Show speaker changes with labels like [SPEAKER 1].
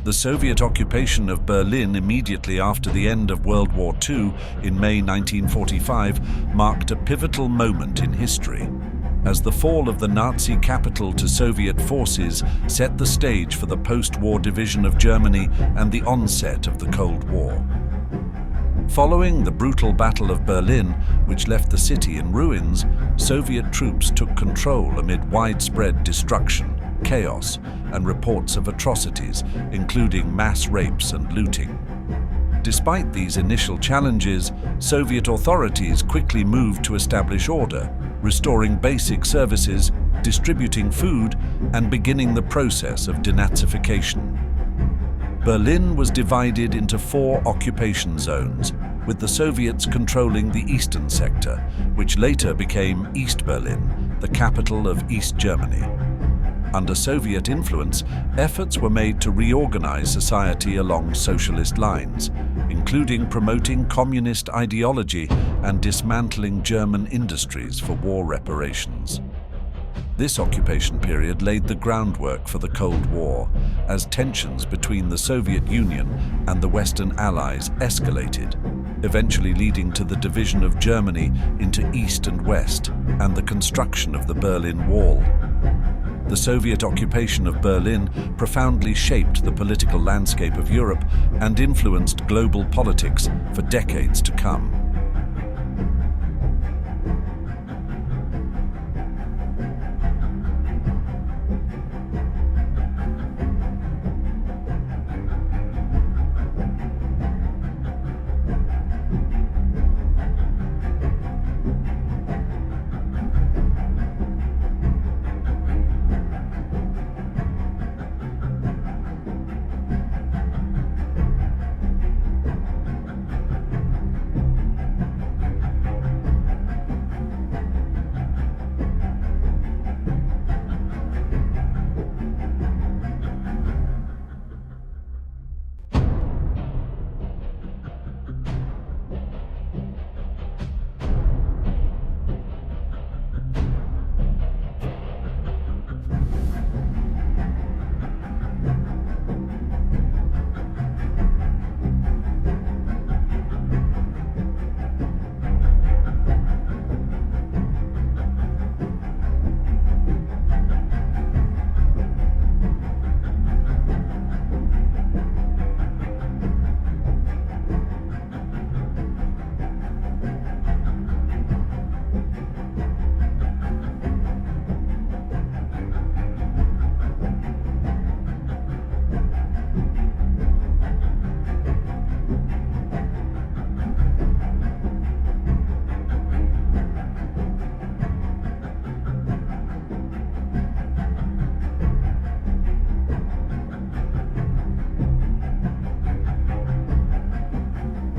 [SPEAKER 1] The Soviet occupation of Berlin immediately after the end of World War II in May 1945 marked a pivotal moment in history, as the fall of the Nazi capital to Soviet forces set the stage for the post-war division of Germany and the onset of the Cold War. Following the brutal Battle of Berlin, which left the city in ruins, Soviet troops took control amid widespread destruction, chaos, and reports of atrocities, including mass rapes and looting. Despite these initial challenges, Soviet authorities quickly moved to establish order, restoring basic services, distributing food, and beginning the process of denazification. Berlin was divided into 4 occupation zones, with the Soviets controlling the eastern sector, which later became East Berlin, the capital of East Germany. Under Soviet influence, efforts were made to reorganize society along socialist lines, including promoting communist ideology and dismantling German industries for war reparations. This occupation period laid the groundwork for the Cold War, as tensions between the Soviet Union and the Western Allies escalated, eventually leading to the division of Germany into East and West and the construction of the Berlin Wall. The Soviet occupation of Berlin profoundly shaped the political landscape of Europe and influenced global politics for decades to come.